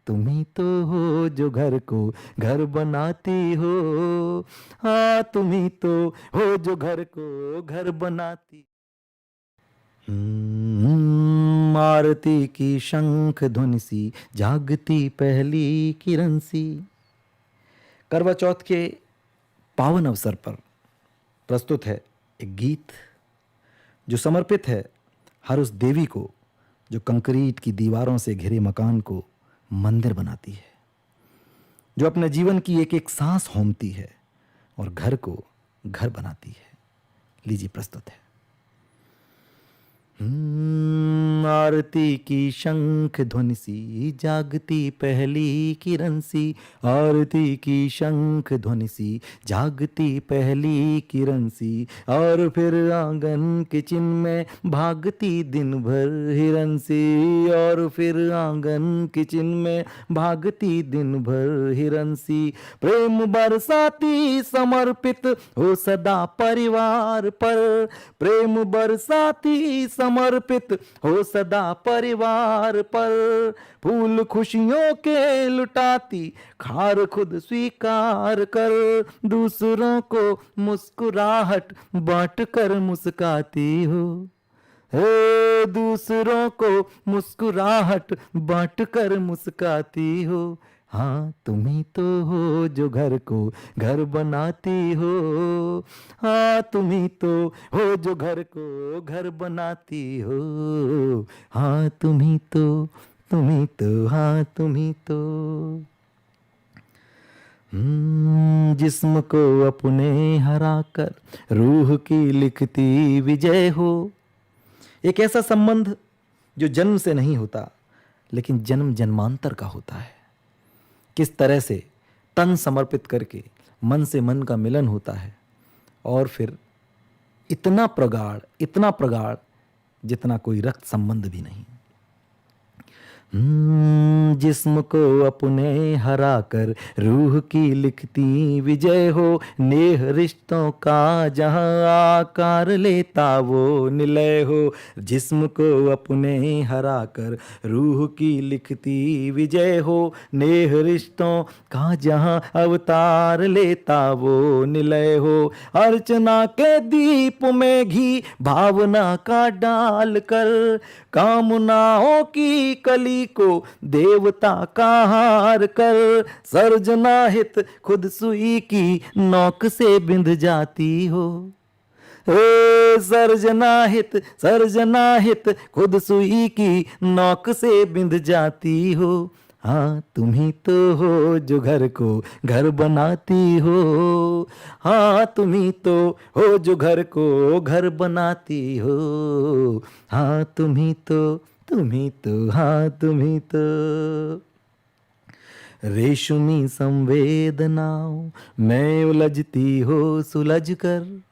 तुम ही तो हो जो घर को घर बनाती हो। हाँ तुम ही तो हो जो घर को घर बनाती। आरती की शंख ध्वनि सी जागती पहली किरण सी। करवा चौथ के पावन अवसर पर प्रस्तुत है एक गीत जो समर्पित है हर उस देवी को जो कंक्रीट की दीवारों से घिरे मकान को मंदिर बनाती है, जो अपने जीवन की एक एक सांस होमती है और घर को घर बनाती है। लीजिए प्रस्तुत है। आरती की शंख ध्वनि सी जागती पहली किरण सी। आरती की शंख ध्वनि सी जागती पहली किरण सी। और फिर आंगन किचन में भागती दिन भर हिरन सी। और फिर आंगन किचन में भागती दिन भर हिरन सी। प्रेम बरसाती समर्पित हो सदा परिवार पर। प्रेम बरसाती समर्पित हो सदा परिवार पर। फूल खुशियों के लुटाती खार खुद स्वीकार कर। दूसरों को मुस्कुराहट बांट कर मुस्काती हो। हे दूसरों को मुस्कुराहट बांट कर मुस्काती हो। हाँ तुम ही तो हो जो घर को घर बनाती हो। हाँ तुम ही तो हो जो घर को घर बनाती हो। हाँ तुम ही तो, तुम ही तो, हाँ तुम ही तो। जिस्म को अपने हरा कर रूह की लिखती विजय हो। एक ऐसा संबंध जो जन्म से नहीं होता लेकिन जन्म जन्मांतर का होता है। किस तरह से तन समर्पित करके मन से मन का मिलन होता है और फिर इतना प्रगाढ़ जितना कोई रक्त संबंध भी नहीं। जिस्म को अपने हरा कर रूह की लिखती विजय हो। नेह रिश्तों का जहां आकार लेता वो निलय हो। जिस्म को अपने हरा कर रूह की लिखती विजय हो। नेह रिश्तों का जहां अवतार लेता वो निलय हो। अर्चना के दीप में घी भावना का डाल कर कामनाओं की कली को देवता का हार कर। सर्जना हित खुद सुई की नोक से बिंध जाती हो। सर्जना हित खुद सुई की नोक से बिंध जाती हो। हाँ तुम ही तो हो जो घर को घर बनाती हो। हाँ तुम ही तो हो जो घर को घर बनाती हो। हाँ तुम ही तो, तुम ही तो, हाँ तुम ही तो। रेशमी संवेदनाओं में उलझती हो सुलझ कर।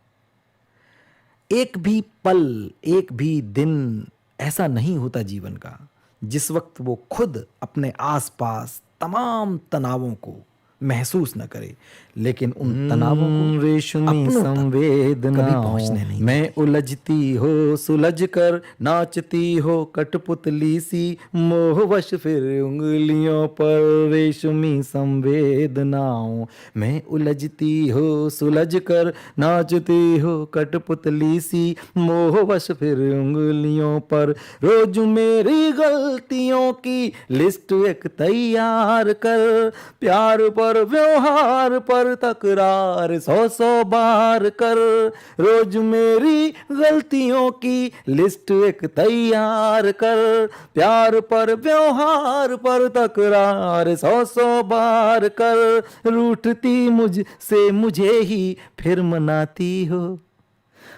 एक भी पल, एक भी दिन ऐसा नहीं होता जीवन का जिस वक्त वो खुद अपने आसपास तमाम तनावों को महसूस न करे, लेकिन उन तनावों को रेशमी संवेदनाओं में उलझती हो सुलझ कर। नाचती हो कठपुतली सी मोहवश फिर उंगलियों पर। रेशमी संवेदनाओं में उलझती हो सुलझ कर। नाचती हो कठपुतली सी मोहवश फिर उंगलियों पर। रोज मेरी गलतियों की लिस्ट एक तैयार कर। प्यार पर व्यवहार पर तकरार 100 बार कर। रोज मेरी गलतियों की लिस्ट एक तैयार कर। प्यार पर व्यवहार पर तकरार 100 बार कर। रूठती मुझसे मुझे ही फिर मनाती हो।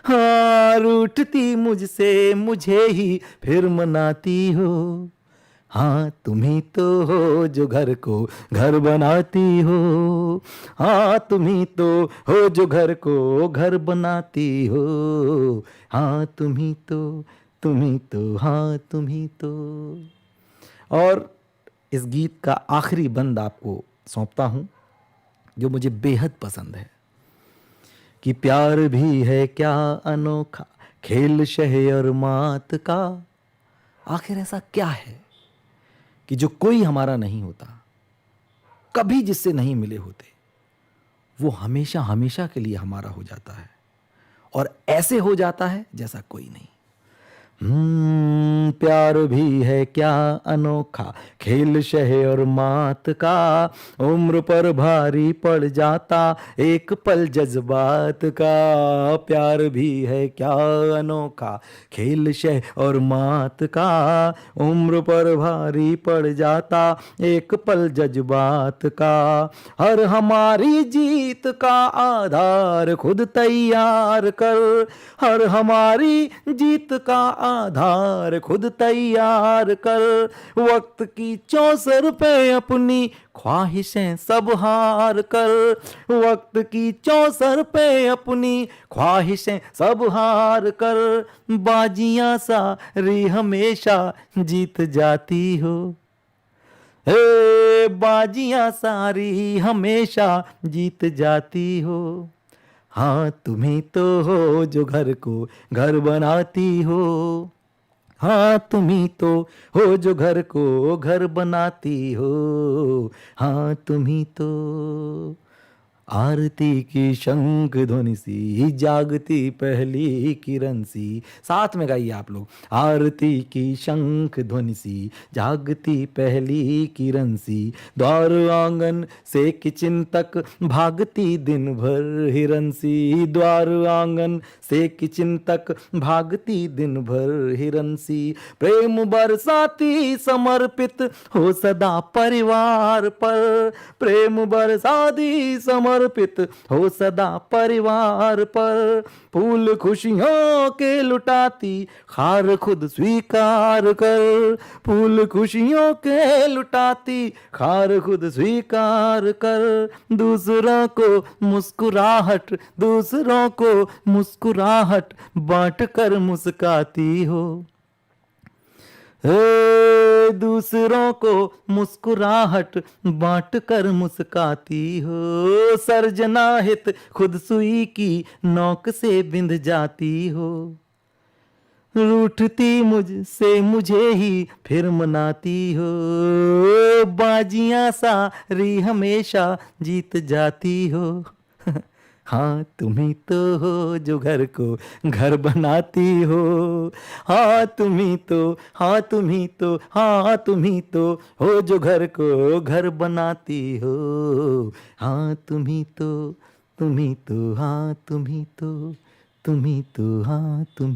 हाँ रूठती मुझसे मुझे ही फिर मनाती हो। हाँ तुम ही तो हो जो घर को घर बनाती हो। हाँ तुम ही तो हो जो घर को घर बनाती हो। हाँ तुम ही तो, तुम ही तो, हाँ तुम ही तो। और इस गीत का आखिरी बंद आपको सौंपता हूं जो मुझे बेहद पसंद है कि प्यार भी है क्या अनोखा खेल शह और मात का। आखिर ऐसा क्या है कि जो कोई हमारा नहीं होता, कभी जिससे नहीं मिले होते, वो हमेशा हमेशा के लिए हमारा हो जाता है, और ऐसे हो जाता है जैसा कोई नहीं। प्यार भी है क्या अनोखा, खेल शह और मात का, उम्र पर भारी पड़ जाता एक पल जज्बात का। प्यार भी है क्या अनोखा, खेल शह और मात का, उम्र पर भारी पड़ जाता एक पल जज्बात का। हर हमारी जीत का आधार खुद तैयार कर, हर हमारी जीत का आधार खुद तैयार कर। वक्त की चौसर पे अपनी ख्वाहिशें सब हार कर, वक्त की चौसर पे अपनी ख्वाहिशें सब हार कर। बाजियां सारी हमेशा जीत जाती हो, हे बाजियां सारी हमेशा जीत जाती हो। हाँ तुम्ही तो हो जो घर को घर बनाती हो, हाँ तुम्ही तो हो जो घर को घर बनाती हो। हाँ तुम्ही तो। आरती की शंख ध्वनि सी जागती पहली किरण सी, साथ में गाइए आप लोग। आरती की शंख ध्वनि सी जागती पहली किरण सी, द्वार आंगन से किचन तक भागती दिन भर हिरन सी, द्वार आंगन से किचन तक भागती दिन भर हिरन सी। प्रेम बरसाती समर्पित हो सदा परिवार पर, प्रेम बरसाती समर्पित हो सदा परिवार पर। फूल खुशियों के लुटाती खार खुद स्वीकार कर, फूल खुशियों के लुटाती खार खुद स्वीकार कर। दूसरों को मुस्कुराहट, दूसरों को मुस्कुराहट बांट कर मुस्काती हो, दूसरों को मुस्कुराहट बांट कर मुस्काती हो। सर्जना हित खुद सुई की नोक से बिंध जाती हो, रूठती मुझसे मुझे ही फिर मनाती हो। बाजियां सारी हमेशा जीत जाती हो। हाँ तुम्ही तो हो जो घर को घर बनाती हो, हाँ तुम्ही तो, हाँ तुम्ही तो, हाँ तुम्ही तो हो जो घर को घर बनाती हो। हाँ तुम्ही तो, तुम्ही तो, हाँ तुम्ही तो, तुम्ही तो, हाँ तुम्ही